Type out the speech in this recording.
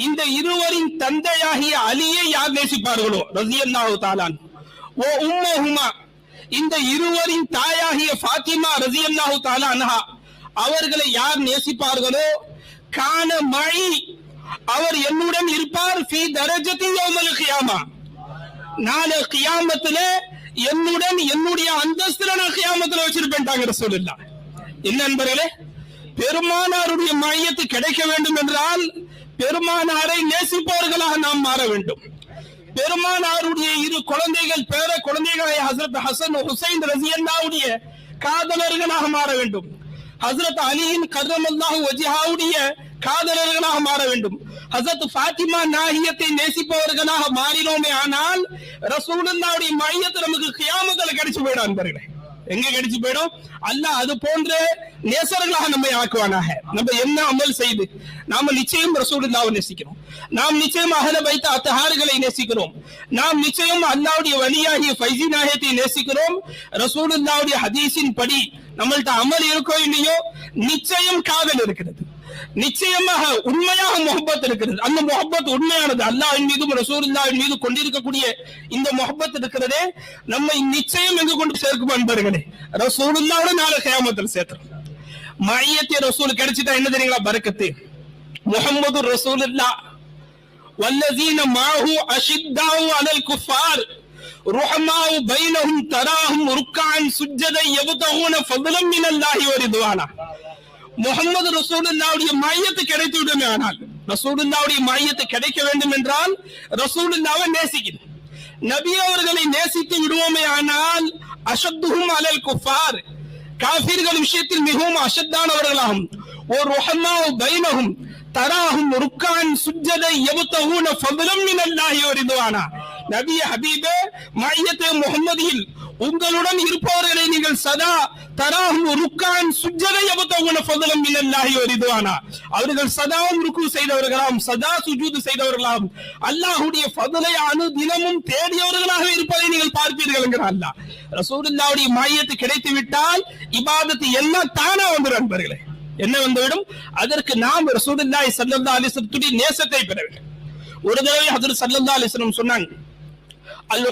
இந்த இருவரின் தந்தையாகிய அலியை யார் நேசிப்பார்களோ ரலியல்லாஹு தஆலா ஓ உம்மஹுமா, இந்த இருவரின் தாயாகிய ஃபாத்திமா ரலியல்லாஹு தஆலா அன்ஹா அவர்களை யார் நேசிப்பார்களோ கான மஇ, அவர் என்னுடன் இருப்பார் ஃபீ தரஜத்தி யௌமல் கியாமா, நாளை கியாமத்துல என்னுடன் என்னுடைய அந்தஸ்துல நான் கியாமத்துல வச்சிருப்பேன் ரசூலுல்லாஹ். என்ன நண்பர்களே, பெருமானாருடைய மையத்து கிடைக்க வேண்டும் என்றால் பெருமானாரை நேசிப்பவர்களாக நாம் மாற வேண்டும். பெருமானாருடைய இரு குழந்தைகள் பேர குழந்தைகளை ஹசரத் ஹசன் ஹுசைன் ரலியல்லாஹுடைய காதலர்களாக மாற வேண்டும். ஹசரத் அலியின் கர்ரமல்லாஹு வஜ்ஹாவுடைய காதலர்களாக மாற வேண்டும். ஹசரத் ஃபாத்திமா நாஹியத்தை நேசிப்பவர்களாக மாறினோமே ஆனால் ரசூலுல்லாஹுடைய மையத்து நமக்கு கியாமத்துல கிடைச்சு போயிடும் நண்பர்களே. எங்க கிடைச்சு போயிடும்? அல்லாஹ் அது போன்ற நேசர்களாக நம்மை ஆக்குவானாக. நம்ம என்ன அமல் செய்து நாம நிச்சயம் ரசூலுல்லாஹ்வை நேசிக்கிறோம், நாம் நிச்சயம் அஹ்ல பைத் அத்ஹார்களை நேசிக்கிறோம், நாம் நிச்சயம் அல்லாஹ்வுடைய வலியாகிய ஃபைஸி நாயகத்தை நேசிக்கிறோம். ரசூலுல்லாஹ்வுடைய ஹதீஸின் படி நம்மள்ட்ட அமல் இருக்கோ இல்லையோ நிச்சயம் காதல் இருக்கிறது, நிச்சயமாக உண்மையாக முஹப்பத் இருக்கிறது. அந்த முஹப்பத் உண்மையானது. அல்லாஹ்வின் மீதும் ரசூலுல்லாஹ்வின் மீது கொண்டிருக்கக்கூடிய இந்த முஹப்பத் இருக்கிறதே நம்மை நிச்சயம் எங்கு கொண்டு சேர்க்கும் அன்பர்களே, ரசூலுல்லாஹ்வோட நாளை கியாமத்தில் சேர்த்துரும். மய்யத்தே ரசூல் கிடைச்சிட்டா என்ன தெரியுங்களா பரக்கத்து? முஹம்மது ரசூலுல்லாஹ் வல்லதீன மாஹு அஷித்தாவு அலல் குஃபார் ருஹமாவு பைனஹும் தராஹும் ருக்கான் சுஜ்ஜதை யப்தகூன ஃபضلا மினல்லாஹி வ ரிضவானா. முஹம்மது ரசூலுல்லாஹ்வுடைய மையத்து கிடைத்து விடுமே, ஆனால் ரசூலுல்லாஹ்வுடைய மையத்து கிடைக்க வேண்டும் என்றால் ரசூலுல்லாஹ்வை நேசிக்கணும். நபி அவர்களை நேசித்து விடுவோமே ஆனால் அஷத்துஹும் அலல் குஃபார், காஃபிர்கள் விஷயத்தில் மிகவும் அஷத்தானவர்களாகும். ஒரு ருஹமாவு பைனஹும் தராஹும் ருக்கான் சுஜ்ஜதை யப்தகூன ஃபضلا மினல்லாஹி வ ரிضவானா. நபி ஹபீபே மையத்தே முஹம்மதியில் உங்களுடன் இருப்பவர்களை நீங்கள் சதா தராஹும் ருக்கான் சுஜ்ஜதை யப்தகூன ஃபضلا மினல்லாஹி வ ரிضவானா, அவர்கள் சதாவும் ருக்கு செய்தவர்களாம், சதா சுஜூது செய்தவர்களாம், அல்லாஹ்வுடைய ஃபضலை அனுதினமும் தேடியவர்களாக இருப்பதை நீங்கள் பார்ப்பீர்கள் என்கிறார் அல்லாஹ். ரசூலுல்லாஹ்வுடைய மையத்து கிடைத்து விட்டால் இபாதத் எல்லாம் தானா வந்துடும் நண்பர்களே. என்ன வந்துவிடும்? அதற்கு நாம் ரசூலுல்லாஹி ஸல்லல்லாஹு அலைஹி வஸல்லம் நேசத்தை பெற வேண்டும். ஒரு தடவை ஹஜ்ரத் ஸல்லல்லாஹு அலைஹி வஸல்லம் சொன்னாங்க, அல்